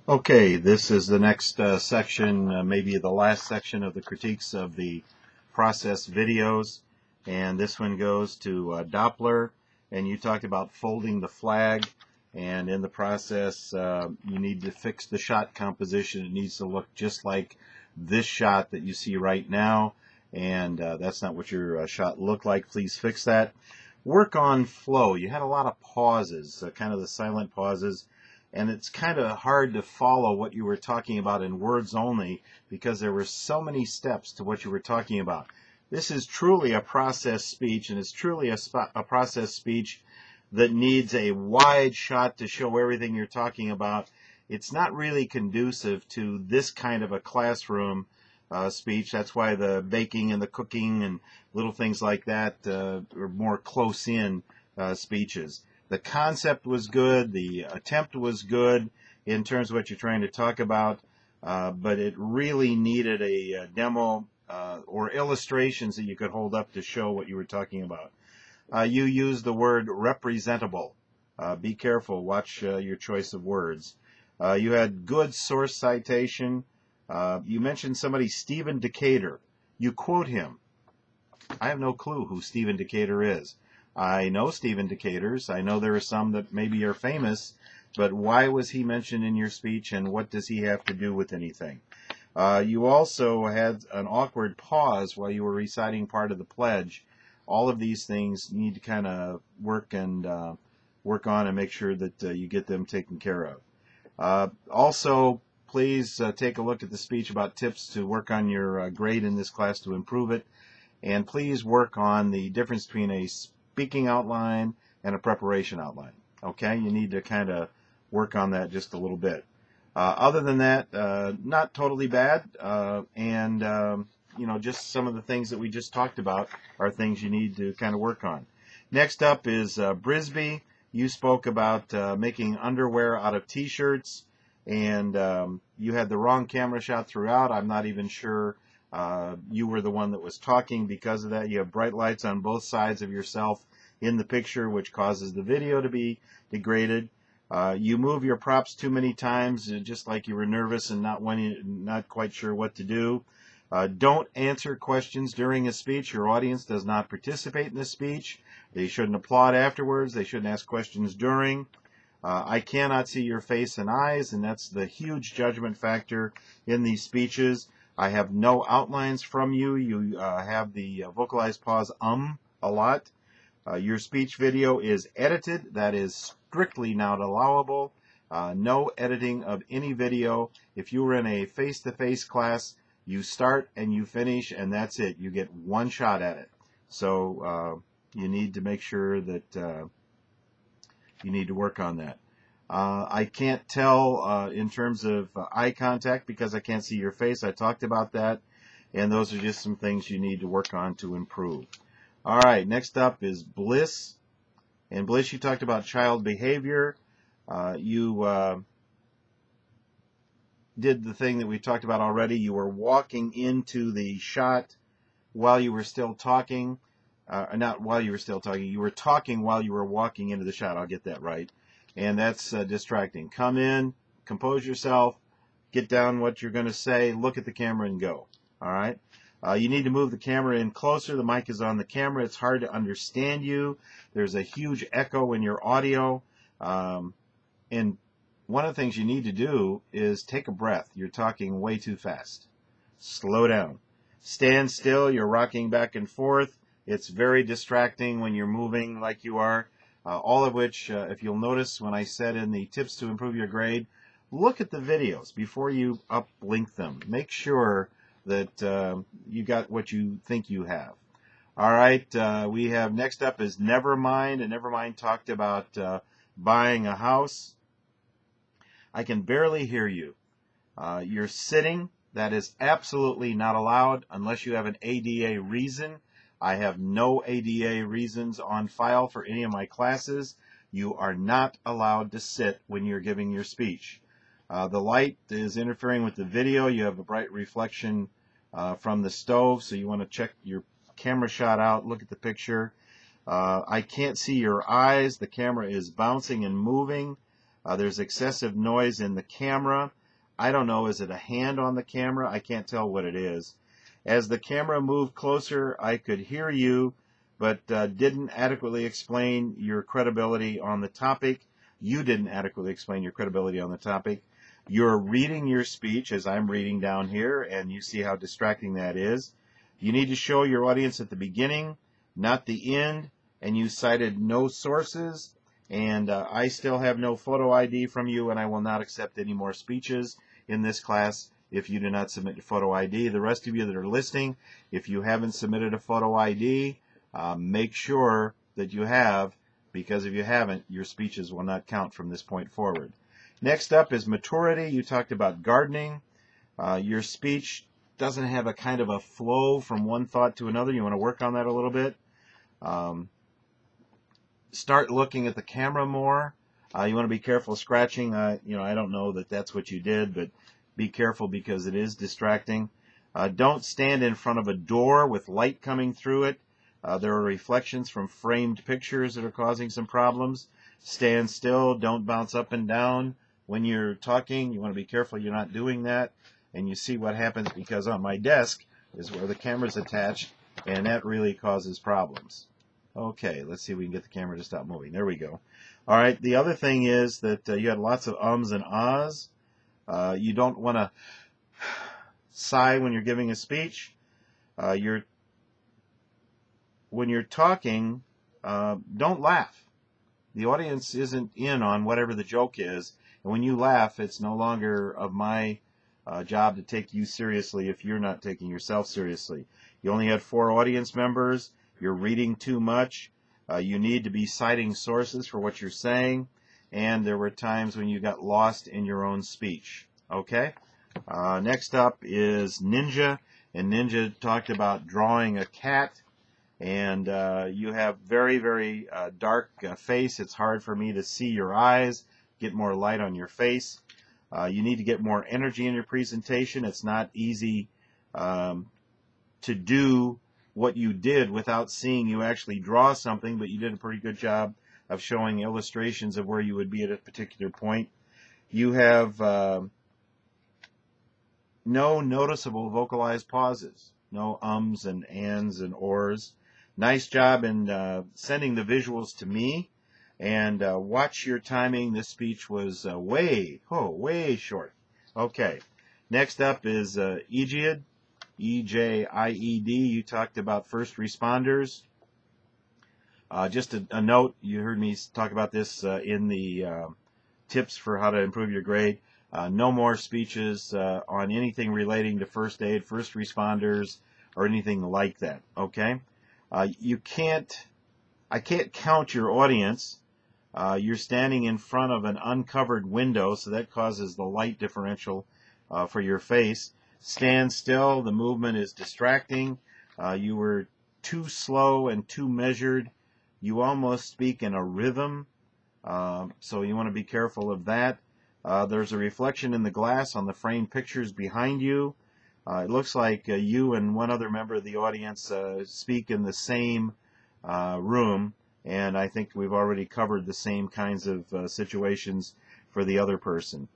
Okay, this is the next section, maybe the last section of the critiques of the process videos. And this one goes to Doppler. And you talked about folding the flag. And in the process, you need to fix the shot composition. It needs to look just like this shot that you see right now. And that's not what your shot looked like. Please fix that. Work on flow. You had a lot of pauses, kind of the silent pauses, and it's kind of hard to follow what you were talking about in words only because there were so many steps to what you were talking about. This is truly a process speech, and it's truly a process speech that needs a wide shot to show everything you're talking about. It's not really conducive to this kind of a classroom speech. That's why the baking and the cooking and little things like that are more close-in speeches. The concept was good, the attempt was good in terms of what you're trying to talk about, but it really needed a demo or illustrations that you could hold up to show what you were talking about. You used the word representable. Be careful, watch your choice of words. You had good source citation. You mentioned somebody, Stephen Decatur. You quote him. I have no clue who Stephen Decatur is. I know Stephen Decatur's. I know there are some that maybe are famous, but why was he mentioned in your speech, and what does he have to do with anything? You also had an awkward pause while you were reciting part of the pledge. All of these things need to kind of work on and make sure that you get them taken care of. Also, please take a look at the speech about tips to work on your grade in this class to improve it. And please work on the difference between a speaking outline and a preparation outline. Okay, you need to kind of work on that just a little bit. Other than that, not totally bad, just some of the things that we just talked about are things you need to kind of work on. Next up is Brisby. You spoke about making underwear out of t-shirts, and you had the wrong camera shot throughout. I'm not even sure you were the one that was talking because of that. You have bright lights on both sides of yourself in the picture, which causes the video to be degraded. You move your props too many times, just like you were nervous and not quite sure what to do. Don't answer questions during a speech. Your audience does not participate in the speech. They shouldn't applaud afterwards. They shouldn't ask questions during. I cannot see your face and eyes, and that's the huge judgment factor in these speeches. I have no outlines from you. You have the vocalized pause a lot. Your speech video is edited. That is strictly not allowable. No editing of any video. If you were in a face-to-face class, you start and you finish, and that's it. You get one shot at it. So you need to make sure that you need to work on that. I can't tell in terms of eye contact because I can't see your face. I talked about that, and those are just some things you need to work on to improve. All right, next up is Bliss. And Bliss, you talked about child behavior. You did the thing that we talked about already. You were walking into the shot while you were still talking. Not while you were still talking. You were talking while you were walking into the shot. I'll get that right. And that's distracting. Come in, compose yourself, get down what you're going to say, look at the camera, and go. All right? You need to move the camera in closer. The mic is on the camera. It's hard to understand you. There's a huge echo in your audio. And one of the things you need to do is take a breath. You're talking way too fast. Slow down. Stand still. You're rocking back and forth. It's very distracting when you're moving like you are. All of which, if you'll notice when I said in the tips to improve your grade, look at the videos before you uplink them. Make sure that you got what you think you have. All right, we have next up is Nevermind, and Nevermind talked about buying a house. I can barely hear you. You're sitting. That is absolutely not allowed unless you have an ADA reason. I have no ADA reasons on file for any of my classes. You are not allowed to sit when you're giving your speech. The light is interfering with the video. You have a bright reflection from the stove, so you want to check your camera shot out, look at the picture. I can't see your eyes. The camera is bouncing and moving. There's excessive noise in the camera. I don't know, is it a hand on the camera? I can't tell what it is. As the camera moved closer, I could hear you, but didn't adequately explain your credibility on the topic. You didn't adequately explain your credibility on the topic. You're reading your speech, as I'm reading down here, and you see how distracting that is. You need to show your audience at the beginning, not the end, and you cited no sources, and I still have no photo ID from you, and I will not accept any more speeches in this class if you do not submit your photo ID. The rest of you that are listening, if you haven't submitted a photo ID, make sure that you have, because if you haven't, your speeches will not count from this point forward. Next up is maturity. You talked about gardening. Your speech doesn't have a kind of a flow from one thought to another. You want to work on that a little bit. Start looking at the camera more. You want to be careful scratching. I don't know that that's what you did, but be careful because it is distracting. Don't stand in front of a door with light coming through it. There are reflections from framed pictures that are causing some problems. Stand still. Don't bounce up and down when you're talking. You want to be careful you're not doing that. And you see what happens, because on my desk is where the camera's attached, and that really causes problems. Okay, let's see if we can get the camera to stop moving. There we go. All right, the other thing is that you had lots of ums and ahs. You don't want to sigh when you're giving a speech. When you're talking, don't laugh. The audience isn't in on whatever the joke is, and when you laugh, it's no longer of my job to take you seriously if you're not taking yourself seriously. You only had 4 audience members. You're reading too much. You need to be citing sources for what you're saying, and there were times when you got lost in your own speech. Okay? Next up is Ninja, and Ninja talked about drawing a cat, and you have very, very dark face. It's hard for me to see your eyes. Get more light on your face. You need to get more energy in your presentation. It's not easy to do what you did without seeing you actually draw something, but you did a pretty good job of showing illustrations of where you would be at a particular point. You have no noticeable vocalized pauses, no ums and ands and ors. Nice job in sending the visuals to me, and watch your timing. This speech was way short. Okay, next up is EJIED. EJIED. You talked about first responders. Just a note, you heard me talk about this in the tips for how to improve your grade. No more speeches on anything relating to first aid, first responders, or anything like that. Okay? I can't count your audience. You're standing in front of an uncovered window, so that causes the light differential for your face. Stand still. The movement is distracting. You were too slow and too measured. You almost speak in a rhythm, so you want to be careful of that. There's a reflection in the glass on the framed pictures behind you. It looks like you and one other member of the audience speak in the same room, and I think we've already covered the same kinds of situations for the other person.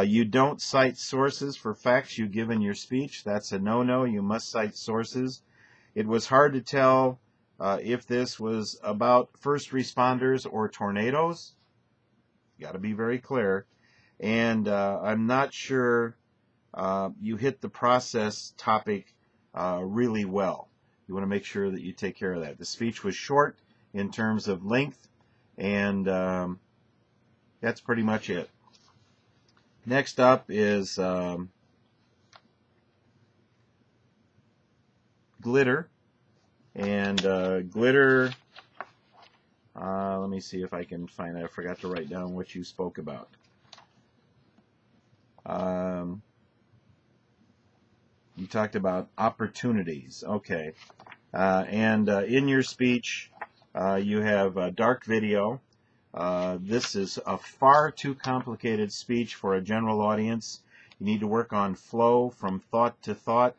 You don't cite sources for facts you give in your speech. That's a no-no. You must cite sources. It was hard to tell if this was about first responders or tornadoes. You got to be very clear. And I'm not sure you hit the process topic really well. You want to make sure that you take care of that. The speech was short in terms of length, and that's pretty much it. Next up is glitter. And glitter, let me see if I can find it. I forgot to write down what you spoke about. You talked about opportunities. Okay. And in your speech, you have dark video. This is a far too complicated speech for a general audience. You need to work on flow from thought to thought.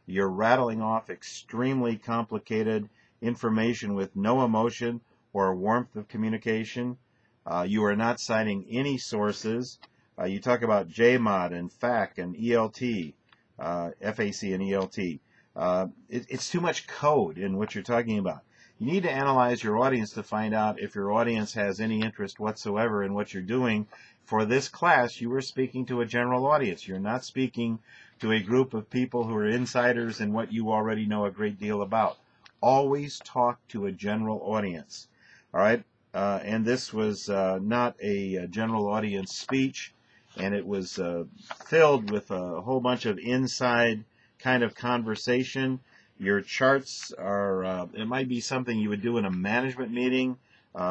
You're rattling off extremely complicated information with no emotion or warmth of communication. You are not citing any sources. You talk about JMOD and FAC and ELT, FAC and ELT. It's too much code in what you're talking about. You need to analyze your audience to find out if your audience has any interest whatsoever in what you're doing. For this class, you are speaking to a general audience. You're not speaking to a group of people who are insiders in what you already know a great deal about. Always talk to a general audience. All right? And this was not a general audience speech, and it was filled with a whole bunch of inside kind of conversation. Your charts are, it might be something you would do in a management meeting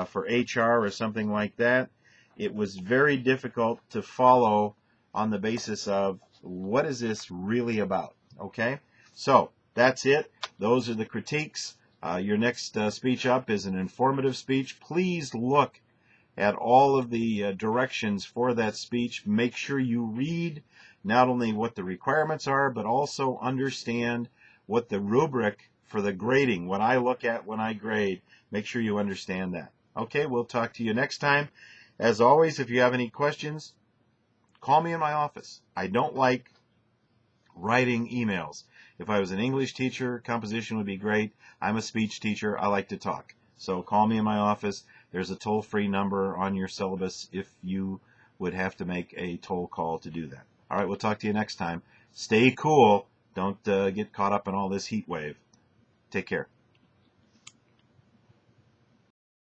for HR or something like that. It was very difficult to follow on the basis of what is this really about, okay? So that's it. Those are the critiques. Your next speech up is an informative speech. Please look at all of the directions for that speech. Make sure you read not only what the requirements are, but also understand what the rubric for the grading, what I look at when I grade. Make sure you understand that. Okay, we'll talk to you next time. As always, if you have any questions, call me in my office. I don't like writing emails. If I was an English teacher, composition would be great. I'm a speech teacher. I like to talk. So call me in my office. There's a toll-free number on your syllabus if you would have to make a toll call to do that. All right, we'll talk to you next time. Stay cool. Don't get caught up in all this heat wave. Take care.